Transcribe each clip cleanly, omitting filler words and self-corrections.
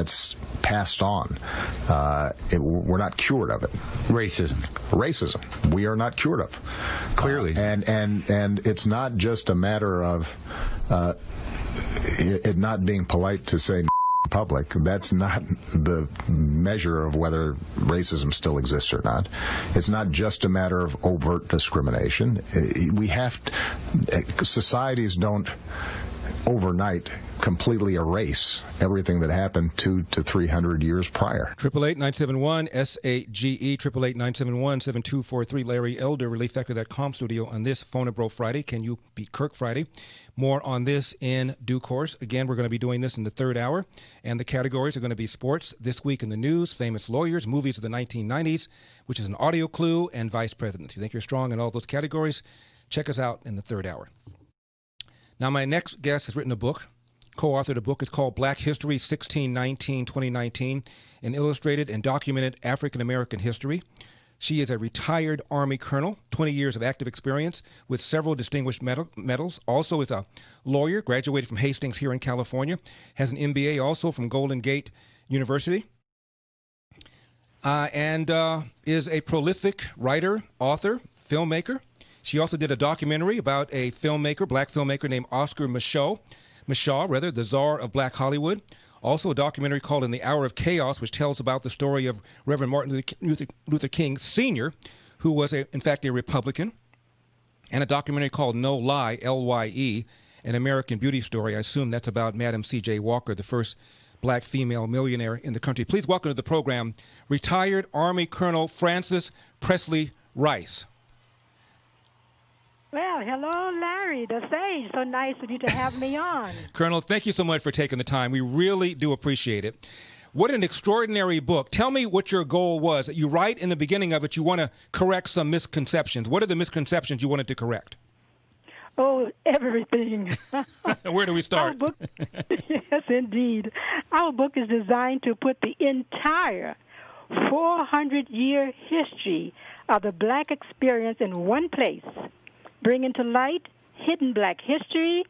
it's passed on. We're not cured of it. Racism. We are not cured of. Clearly. And it's not just a matter of it not being polite to say public. That's not the measure of whether racism still exists or not. It's not just a matter of overt discrimination. Societies don't overnight completely erase everything that happened 200 to 300 years prior. 888-971-SAGE, 888-971-7243. Larry Elder, ReliefFactor.com studio on this Phone a Bro Friday. Can you beat Kirk Friday? More on this in due course. Again, we're going to be doing this in the third hour, and the categories are going to be sports, this week in the news, famous lawyers, movies of the 1990s, which is an audio clue, and vice presidents. If you think you're strong in all those categories, check us out in the third hour. Now, my next guest has written a book, co-authored a book. It's called Black History 1619-2019, an illustrated and documented African-American history. She is a retired Army colonel, 20 years of active experience with several distinguished medals. Also is a lawyer, graduated from Hastings here in California, has an MBA also from Golden Gate University, and is a prolific writer, author, filmmaker. She also did a documentary about a filmmaker, black filmmaker named Oscar Micheaux, the czar of black Hollywood. Also a documentary called In the Hour of Chaos, which tells about the story of Reverend Martin Luther King Sr., who was, in fact, a Republican. And a documentary called No Lie, L-Y-E, an American Beauty Story. I assume that's about Madam C.J. Walker, the first black female millionaire in the country. Please welcome to the program retired Army Colonel Frances Presley Rice. Well, hello, Larry, the sage. So nice of you to have me on. Colonel, thank you so much for taking the time. We really do appreciate it. What an extraordinary book. Tell me what your goal was. You write in the beginning of it you want to correct some misconceptions. What are the misconceptions you wanted to correct? Oh, everything. Where do we start? Our book, yes, indeed. Our book is designed to put the entire 400-year history of the black experience in one place, bringing to light hidden black history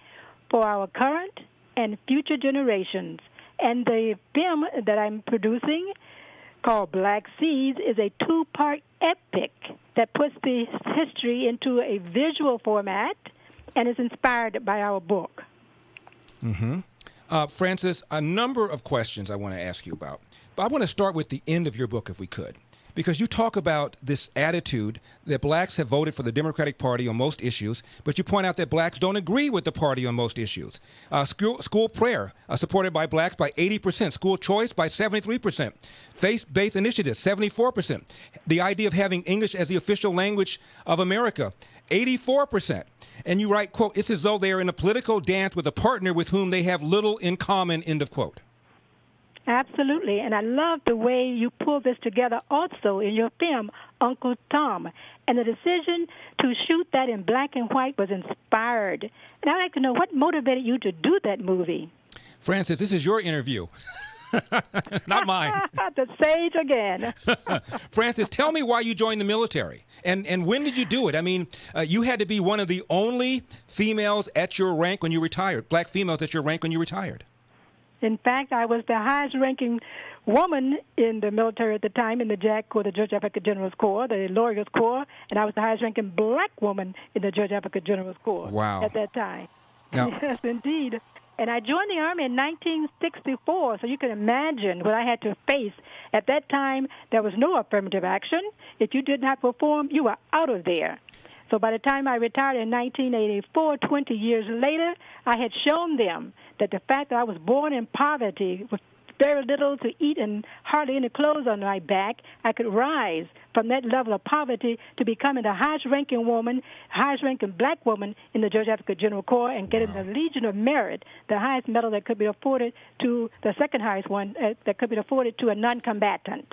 for our current and future generations. And the film that I'm producing, called Black Seeds, is a two-part epic that puts the history into a visual format and is inspired by our book. Mm-hmm. Frances, a number of questions I want to ask you about. But I want to start with the end of your book, if we could. Because you talk about this attitude that blacks have voted for the Democratic Party on most issues, but you point out that blacks don't agree with the party on most issues. School prayer, supported by blacks by 80%. School choice by 73%. Faith-based initiatives, 74%. The idea of having English as the official language of America, 84%. And you write, quote, it's as though they are in a political dance with a partner with whom they have little in common, end of quote. Absolutely, and I love the way you pull this together also in your film, Uncle Tom. And the decision to shoot that in black and white was inspired. And I'd like to know what motivated you to do that movie. Frances, this is your interview, not mine. The sage again. Frances, tell me why you joined the military, and when did you do it? I mean, you had to be one of the only females at your rank when you retired, black females at your rank when you retired. In fact, I was the highest-ranking woman in the military at the time in the JAG Corps, the Georgia African General's Corps, the Lawyers Corps, and I was the highest-ranking black woman in the Georgia African General's Corps at that time. Now, yes, indeed. And I joined the Army in 1964, so you can imagine what I had to face. At that time, there was no affirmative action. If you did not perform, you were out of there. So by the time I retired in 1984, 20 years later, I had shown them that the fact that I was born in poverty with very little to eat and hardly any clothes on my back, I could rise from that level of poverty to becoming the highest-ranking woman, highest-ranking black woman in the Georgia African General Corps and getting the Legion of Merit, the highest medal that could be afforded to the second highest one that could be afforded to a non-combatant.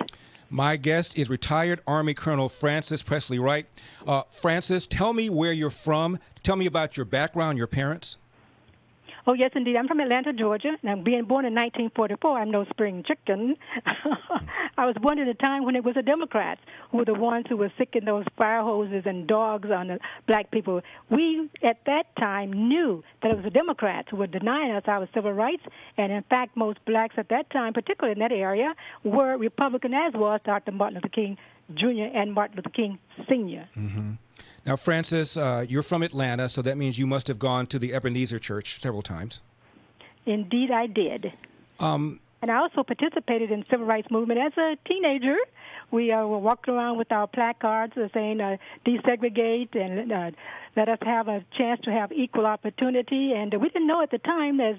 My guest is retired Army Colonel Frances Presley Rice. Frances, tell me where you're from. Tell me about your background, your parents. Oh, yes, indeed. I'm from Atlanta, Georgia, and I'm being born in 1944. I'm no spring chicken. I was born at a time when it was the Democrats who were the ones who were sicking those fire hoses and dogs on the black people. We, at that time, knew that it was the Democrats who were denying us our civil rights, and in fact, most blacks at that time, particularly in that area, were Republican, as was Dr. Martin Luther King Jr. and Martin Luther King Sr. Mm-hmm. Now, Francis, you're from Atlanta, so that means you must have gone to the Ebenezer Church several times. Indeed, I did. And I also participated in the civil rights movement as a teenager. We were walking around with our placards saying desegregate and let us have a chance to have equal opportunity. And we didn't know at the time as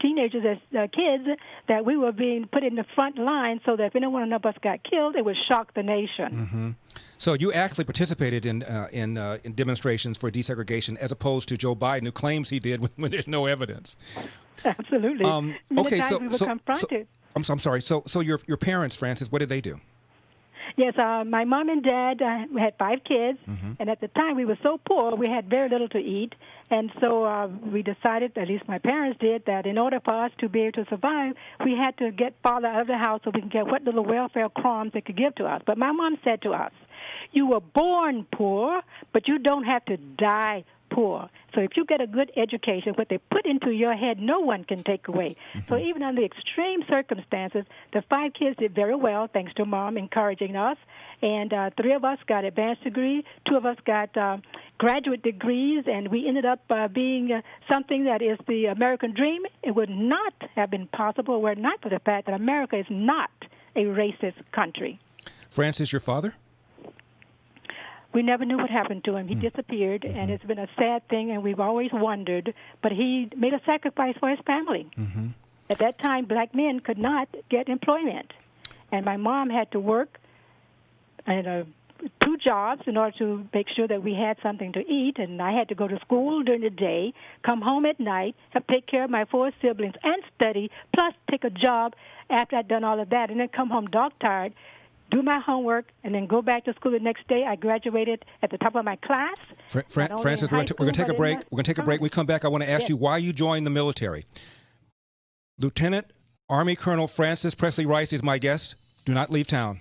teenagers, as kids, that we were being put in the front line so that if any one of us got killed, it would shock the nation. Mm-hmm. So you actually participated in demonstrations for desegregation as opposed to Joe Biden, who claims he did when there's no evidence. Absolutely. Okay, so we were confronted. I'm sorry. So your parents, Francis, what did they do? Yes, my mom and dad we had 5 kids, and at the time we were so poor we had very little to eat, and so we decided, at least my parents did, that in order for us to be able to survive, we had to get father out of the house so we can get what little welfare crumbs they could give to us. But my mom said to us, "You were born poor, but you don't have to die poor. So if you get a good education, what they put into your head, no one can take away." So even under extreme circumstances, the 5 kids did very well, thanks to Mom encouraging us. And 3 of us got advanced degree, 2 of us got graduate degrees, and we ended up being something that is the American dream. It would not have been possible were it not for the fact that America is not a racist country. Francis, your father? We never knew what happened to him. He disappeared, and it's been a sad thing, and we've always wondered. But he made a sacrifice for his family. At that time, black men could not get employment. And my mom had to work in 2 jobs in order to make sure that we had something to eat. And I had to go to school during the day, come home at night, have to take care of my 4 siblings, and study, plus take a job after I'd done all of that, and then come home dog-tired, do my homework, and then go back to school the next day. I graduated at the top of my class. Francis, we're going to take a break. We're going to take a break. When we come back, I want to ask you why you joined the military. Lieutenant Army Colonel Francis Presley Rice is my guest. Do not leave town.